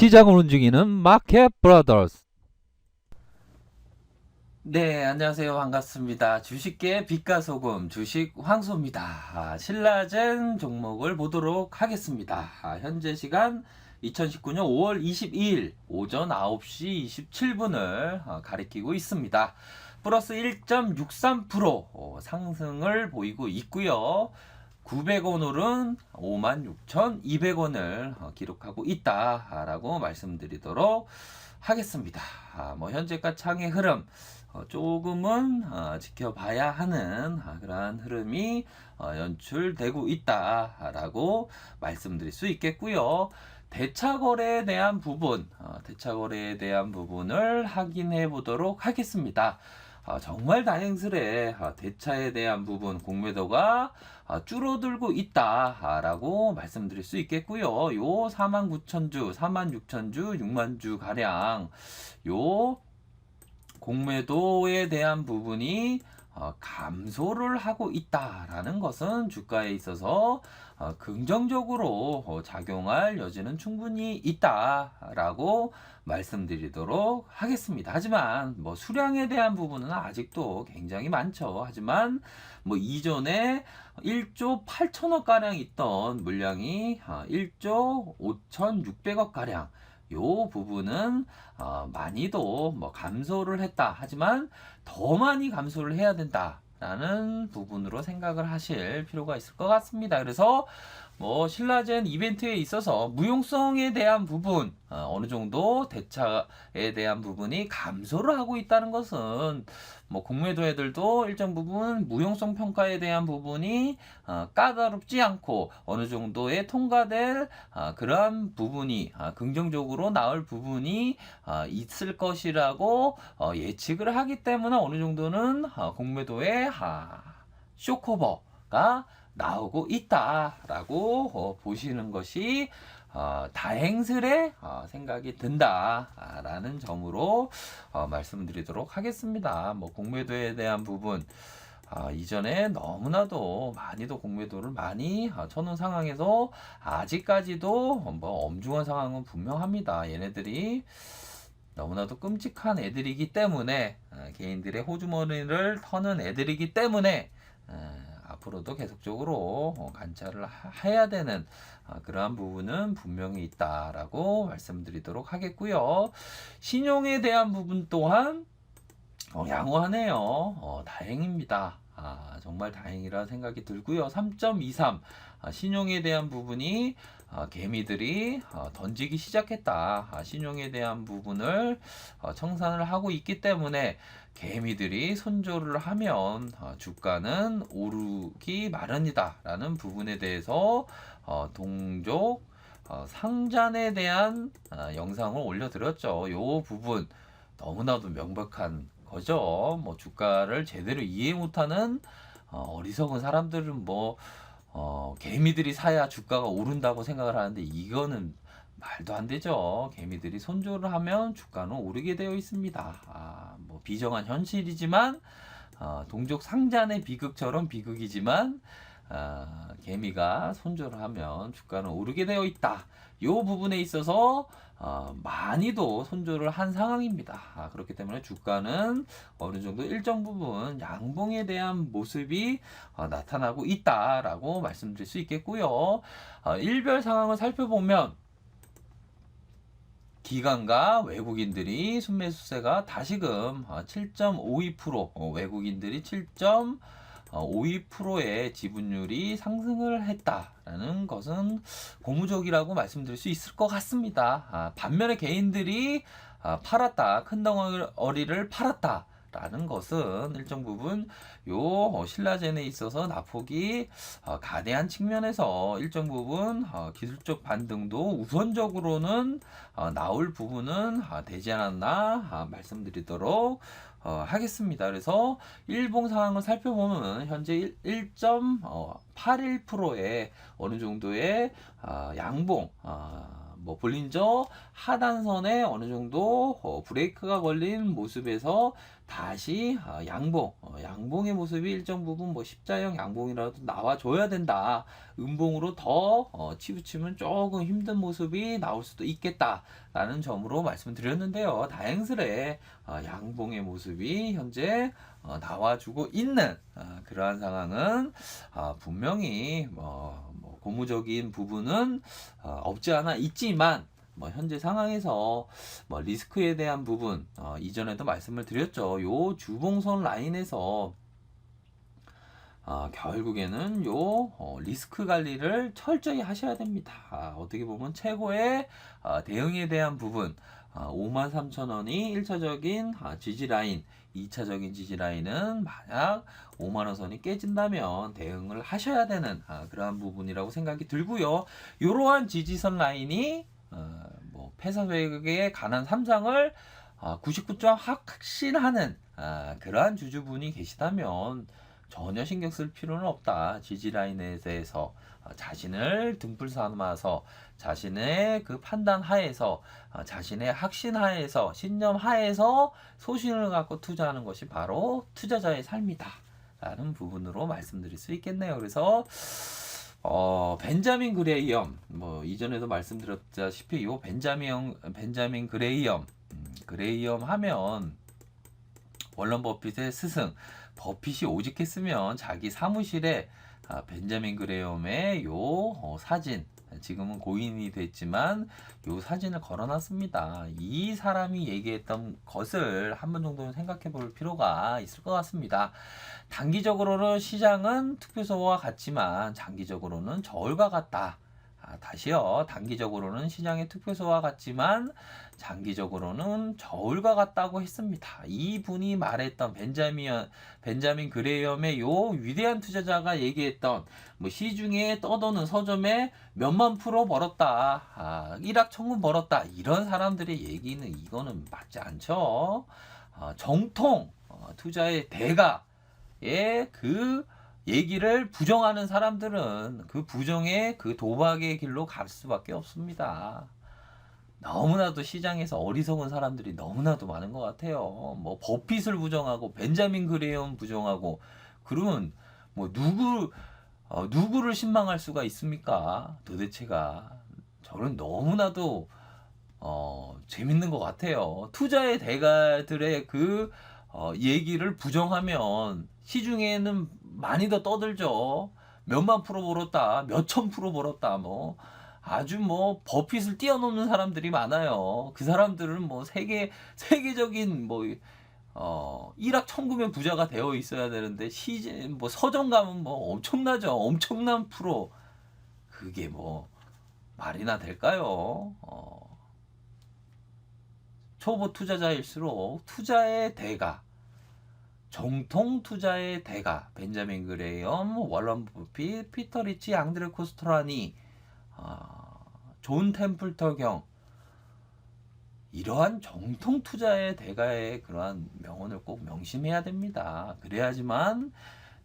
시장을 움직이는 마켓 브라더스. 네, 안녕하세요. 반갑습니다. 주식계 빛과 소금, 주식 황소입니다. 신라젠 종목을 보도록 하겠습니다. 현재 시간 2019년 5월 22일 오전 9시 27분을 가리키고 있습니다. 플러스 1.63% 상승을 보이고 있고요. 900원 오른 56,200원을 기록하고 있다라고 말씀드리도록 하겠습니다. 현재가 창의 흐름 조금은 지켜봐야 하는 그러한 흐름이 연출되고 있다라고 말씀드릴 수 있겠고요. 대차거래에 대한 대차거래에 대한 부분을 확인해 보도록 하겠습니다. 정말 다행스레 대차에 대한 부분 공매도가 줄어들고 있다라고 말씀드릴 수 있겠고요. 요 49,000주, 46,000주, 6만주 가량 요 공매도에 대한 부분이 감소를 하고 있다라는 것은 주가에 있어서 긍정적으로 작용할 여지는 충분히 있다라고 말씀드리도록 하겠습니다. 하지만 수량에 대한 부분은 아직도 굉장히 많죠. 하지만 이전에 1조 8천억 가량 있던 물량이 1조 5,600억 가량 요 부분은 많이도 감소를 했다. 하지만 더 많이 감소를 해야 된다. 라는 부분으로 생각을 하실 필요가 있을 것 같습니다. 그래서 신라젠 이벤트에 있어서 무용성에 대한 부분 어느 정도 대차에 대한 부분이 감소를 하고 있다는 것은 공매도 애들도 일정 부분 무용성 평가에 대한 부분이 까다롭지 않고 어느 정도의 통과될 그러한 부분이 긍정적으로 나올 부분이 있을 것이라고 예측을 하기 때문에 어느 정도는 공매도의 쇼커버가 나오고 있다라고 보시는 것이 다행스레 생각이 든다라는 점으로 말씀드리도록 하겠습니다. 공매도에 대한 부분 이전에 너무나도 많이도 공매도를 많이 쳐놓은 상황에서 아직까지도 엄중한 상황은 분명합니다. 얘네들이 너무나도 끔찍한 애들이기 때문에 개인들의 호주머니를 터는 애들이기 때문에 앞으로도 계속적으로 관찰을 해야 되는 그러한 부분은 분명히 있다라고 말씀드리도록 하겠고요. 신용에 대한 부분 또한 양호하네요. 다행입니다. 정말 다행이라 생각이 들고요. 3.23 신용에 대한 부분이 개미들이 던지기 시작했다. 신용에 대한 부분을 청산을 하고 있기 때문에 개미들이 손절을 하면 주가는 오르기 마련이다 라는 부분에 대해서 동족 상잔에 대한 영상을 올려드렸죠. 이 부분 너무나도 명백한 거죠. 주가를 제대로 이해 못하는 어리석은 사람들은 개미들이 사야 주가가 오른다고 생각을 하는데 이거는 말도 안 되죠. 개미들이 손절을 하면 주가는 오르게 되어 있습니다. 비정한 현실이지만 동족 상잔의 비극처럼 비극이지만 개미가 손절을 하면 주가는 오르게 되어 있다. 이 부분에 있어서 많이도 손절을 한 상황입니다. 그렇기 때문에 주가는 어느 정도 일정 부분 양봉에 대한 모습이 나타나고 있다라고 말씀드릴 수 있겠고요. 일별 상황을 살펴보면 기관과 외국인들이 순매수세가 다시금 7.52% 외국인들이 7.52%의 지분율이 상승을 했다라는 것은 고무적이라고 말씀드릴 수 있을 것 같습니다. 반면에 개인들이 팔았다, 큰 덩어리를 팔았다. 라는 것은 일정 부분 신라젠에 있어서 낙폭이 가대한 측면에서 일정 부분 기술적 반등도 우선적으로는 나올 부분은 되지 않았나 말씀드리도록 하겠습니다. 그래서 일봉 상황을 살펴보면 현재 1.81%의 어느 정도의 양봉 뭐 볼린저 하단선에 어느 정도 브레이크가 걸린 모습에서 다시 양봉의 모습이 일정 부분 뭐 십자형 양봉이라도 나와줘야 된다. 음봉으로 더 치부치면 조금 힘든 모습이 나올 수도 있겠다라는 점으로 말씀드렸는데요. 다행스레 양봉의 모습이 현재 나와주고 있는 그러한 상황은 분명히 뭐 고무적인 부분은 없지 않아 있지만 뭐 현재 상황에서 뭐 리스크에 대한 부분 이전에도 말씀을 드렸죠. 요 주봉선 라인에서 결국에는 요 리스크 관리를 철저히 하셔야 됩니다. 어떻게 보면 최고의 대응에 대한 부분 53,000원이 1차적인 지지 라인 2차적인 지지 라인은 만약 5만원 선이 깨진다면 대응을 하셔야 되는 그러한 부분이라고 생각이 들고요. 이러한 지지선 라인이 뭐 폐사배에 관한 삼상을 99점 확신하는 그러한 주주분이 계시다면 전혀 신경 쓸 필요는 없다. 지지 라인에 대해서 자신을 등불 삼아서 자신의 그 판단 하에서 자신의 확신 하에서 신념 하에서 소신을 갖고 투자하는 것이 바로 투자자의 삶이다 라는 부분으로 말씀드릴 수 있겠네요. 그래서 벤자민 그레이엄 뭐 이전에도 말씀드렸다시피 요 벤자민 그레이엄 하면 월런 버핏의 스승 버핏이 오직했으면 자기 사무실에 벤자민 그레이엄의 요 사진 지금은 고인이 됐지만 요 사진을 걸어놨습니다. 이 사람이 얘기했던 것을 한 번 정도는 생각해 볼 필요가 있을 것 같습니다. 단기적으로는 시장은 투표소와 같지만 장기적으로는 저울과 같다. 다시요. 단기적으로는 시장의 투표소와 같지만 장기적으로는 저울과 같다고 했습니다. 이분이 말했던 벤자민 그레이엄의 요 위대한 투자자가 얘기했던 뭐 시중에 떠도는 서점에 몇만 프로 벌었다. 일확천금 벌었다. 이런 사람들의 얘기는 이거는 맞지 않죠. 정통 투자의 대가의 그 얘기를 부정하는 사람들은 그 부정의 그 도박의 길로 갈 수밖에 없습니다. 너무나도 시장에서 어리석은 사람들이 너무나도 많은 것 같아요. 뭐 버핏을 부정하고 벤자민 그레이엄 부정하고 그러면 뭐 누구를 신망할 수가 있습니까? 도대체가 저는 너무나도 재밌는 것 같아요. 투자의 대가들의 그 얘기를 부정하면 시중에는 많이 더 떠들죠. 몇만 프로 벌었다, 몇천 프로 벌었다, 뭐 아주 뭐 버핏을 뛰어넘는 사람들이 많아요. 그 사람들은 뭐 세계적인 뭐 일확천금의 부자가 되어 있어야 되는데 뭐 서점 가면 뭐 엄청나죠. 엄청난 프로. 그게 뭐 말이나 될까요? 초보 투자자일수록 투자의 대가 정통 투자의 대가 벤자민 그레이엄, 월런 버핏, 피터 리치, 앙드레 코스토라니, 존 템플터 경 이러한 정통 투자의 대가의 그러한 명언을 꼭 명심해야 됩니다. 그래야지만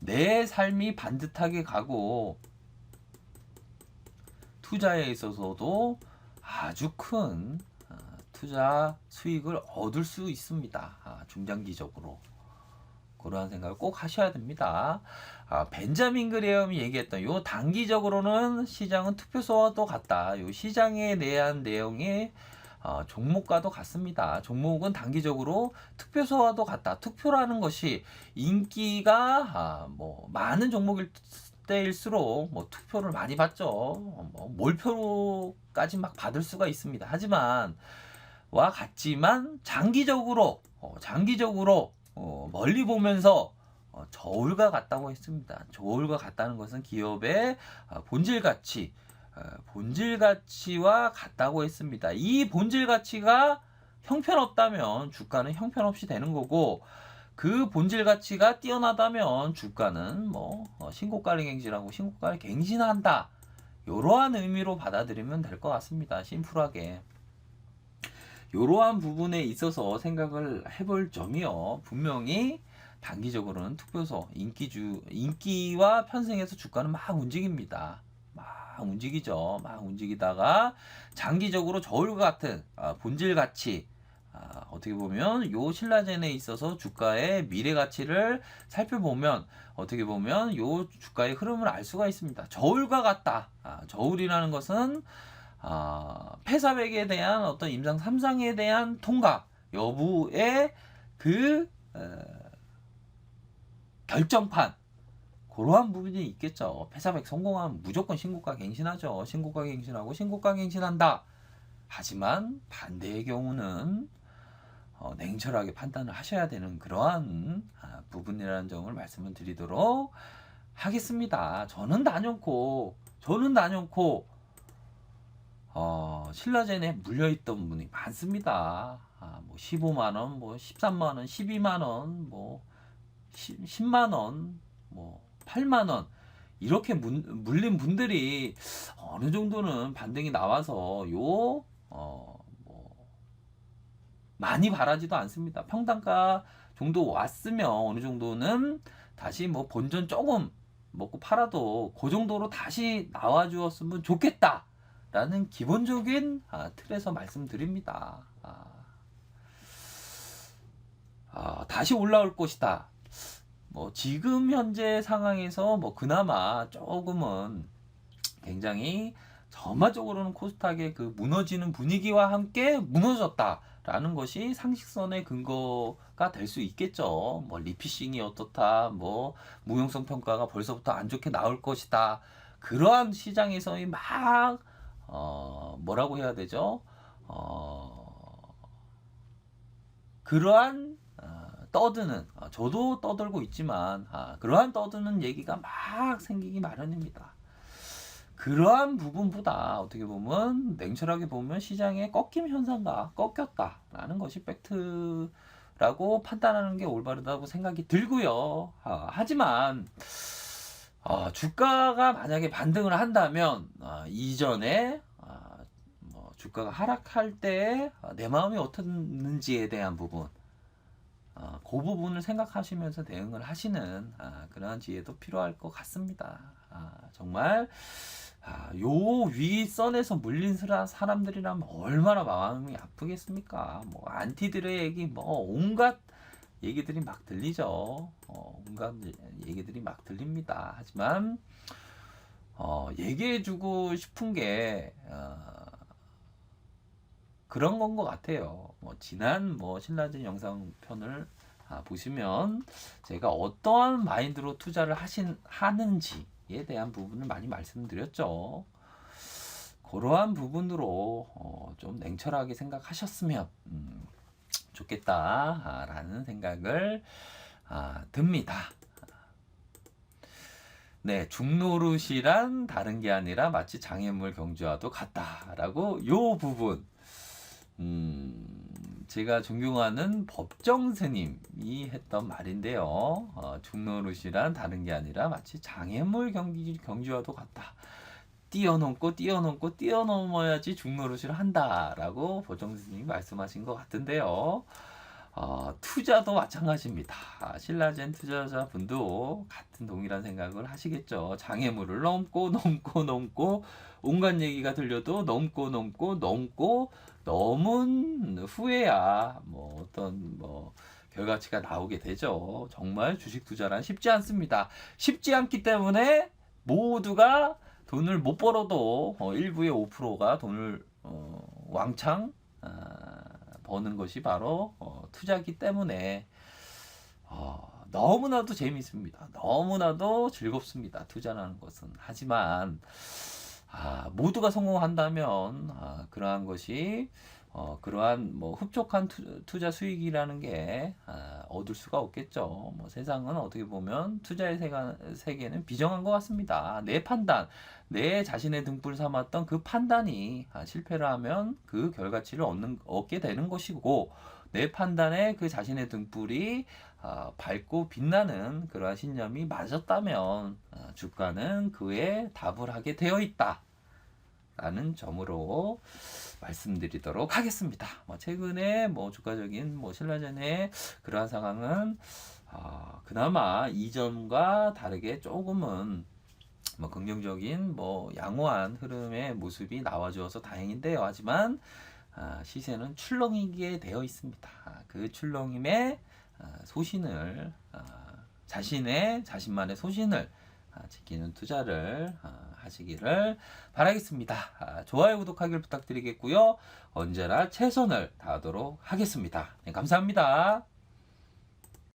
내 삶이 반듯하게 가고 투자에 있어서도 아주 큰 투자 수익을 얻을 수 있습니다. 중장기적으로. 그러한 생각을 꼭 하셔야 됩니다. 벤자민 그레이엄이 얘기했던 요 단기적으로는 시장은 투표소와도 같다. 요 시장에 대한 내용이 종목과도 같습니다. 종목은 단기적으로 투표소와도 같다. 투표라는 것이 인기가 뭐 많은 종목일 때일수록 뭐 투표를 많이 받죠. 뭐 몰표까지 막 받을 수가 있습니다. 하지만 와 같지만 장기적으로 멀리 보면서 저울과 같다고 했습니다. 저울과 같다는 것은 기업의 본질 가치와 같다고 했습니다. 이 본질 가치가 형편없다면 주가는 형편없이 되는 거고 그 본질 가치가 뛰어나다면 주가는 뭐 신고가를 갱신하고 신고가를 갱신한다. 이러한 의미로 받아들이면 될 것 같습니다. 심플하게. 이러한 부분에 있어서 생각을 해볼 점이요. 분명히 단기적으로는 투표소 인기와 편승해서 주가는 막 움직입니다. 막 막 움직이죠. 막 움직이다가 장기적으로 저울과 같은 본질 가치, 어떻게 보면 요 신라젠에 있어서 주가의 미래 가치를 살펴보면 어떻게 보면 요 주가의 흐름을 알 수가 있습니다. 저울과 같다. 저울이라는 것은 폐사백에 대한 어떤 임상 3상에 대한 통과 여부의 그 결정판, 그러한 부분이 있겠죠. 폐사백 성공하면 무조건 신고가 갱신하죠. 신고가 갱신하고 신고가 갱신한다. 하지만 반대의 경우는 냉철하게 판단을 하셔야 되는 그러한 부분이라는 점을 말씀을 드리도록 하겠습니다. 저는 단연코 신라젠에 물려있던 분이 많습니다. 뭐 15만원, 뭐 13만원, 12만원, 뭐 10만원, 뭐 8만원, 이렇게 물린 분들이 어느 정도는 반등이 나와서 많이 바라지도 않습니다. 평단가 정도 왔으면 어느 정도는 다시 뭐 본전 조금 먹고 팔아도 그 정도로 다시 나와 주었으면 좋겠다라는 기본적인 틀에서 말씀드립니다. 다시 올라올 것이다. 뭐 지금 현재 상황에서 뭐 그나마 조금은 굉장히 전반적으로는 코스닥의 그 무너지는 분위기와 함께 무너졌다라는 것이 상식선의 근거가 될 수 있겠죠. 뭐 리피싱이 어떻다, 뭐 무용성 평가가 벌써부터 안 좋게 나올 것이다. 그러한 시장에서의 막 뭐라고 해야 되죠? 그러한 떠드는, 저도 떠들고 있지만 그러한 떠드는 얘기가 막 생기기 마련입니다. 그러한 부분보다 어떻게 보면 냉철하게 보면 시장의 꺾임 현상과 꺾였다라는 것이 팩트라고 판단하는 게 올바르다고 생각이 들고요. 하지만 주가가 만약에 반등을 한다면 이전에 뭐 주가가 하락할 때 내 마음이 어떻는지에 대한 부분, 그 부분을 생각하시면서 대응을 하시는 그러한 지혜도 필요할 것 같습니다. 정말 요 윗선에서 물린 사람들이라면 얼마나 마음이 아프겠습니까? 뭐 안티들의 얘기, 뭐 온갖 얘기들이 막 들리죠. 온갖 얘기들이 막 들립니다. 하지만 얘기해주고 싶은 게 그런 건 것 같아요. 뭐 지난 신라젠 영상 편을 보시면 제가 어떠한 마인드로 투자를 하는지에 대한 부분을 많이 말씀드렸죠. 그러한 부분으로 좀 냉철하게 생각하셨으면 좋겠다라는 생각을 듭니다. 네, 중노릇이란 다른 게 아니라 마치 장애물 경주와도 같다라고 요 부분, 제가 존경하는 법정 스님이 했던 말인데요. 중노릇이란 다른 게 아니라 마치 장애물 경주와도 같다. 뛰어넘어야지 중노릇을 한다라고 법정 스님이 말씀하신 것 같은데요. 투자도 마찬가지입니다. 신라젠 투자자분도 같은 동일한 생각을 하시겠죠. 장애물을 넘고 온갖 얘기가 들려도 넘은 후에야 어떤 결과치가 나오게 되죠. 정말 주식 투자란 쉽지 않습니다. 쉽지 않기 때문에 모두가 돈을 못 벌어도 일부의 5%가 돈을 왕창 버는 것이 바로 투자기 때문에 너무나도 재미있습니다. 너무나도 즐겁습니다. 투자라는 것은. 하지만 모두가 성공한다면 그러한 것이 그러한 흡족한 투자 수익이라는 게 얻을 수가 없겠죠. 세상은 어떻게 보면 투자의 세계는 비정한 것 같습니다. 내 판단, 내 자신의 등불 삼았던 그 판단이 실패를 하면 그 결과치를 얻게 되는 것이고, 내 판단에 그 자신의 등불이 밝고 빛나는 그러한 신념이 맞았다면 주가는 그에 답을 하게 되어 있다 라는 점으로 말씀드리도록 하겠습니다. 최근에 주가적인 신라젠의 그러한 상황은 그나마 이전과 다르게 조금은 뭐 긍정적인 뭐 양호한 흐름의 모습이 나와주어서 다행인데요. 하지만 시세는 출렁이게 되어 있습니다. 그 출렁임에 소신을 자신만의 소신을 지키는 투자를 하시기를 바라겠습니다. 좋아요, 구독하기를 부탁드리겠고요. 언제나 최선을 다하도록 하겠습니다. 네, 감사합니다.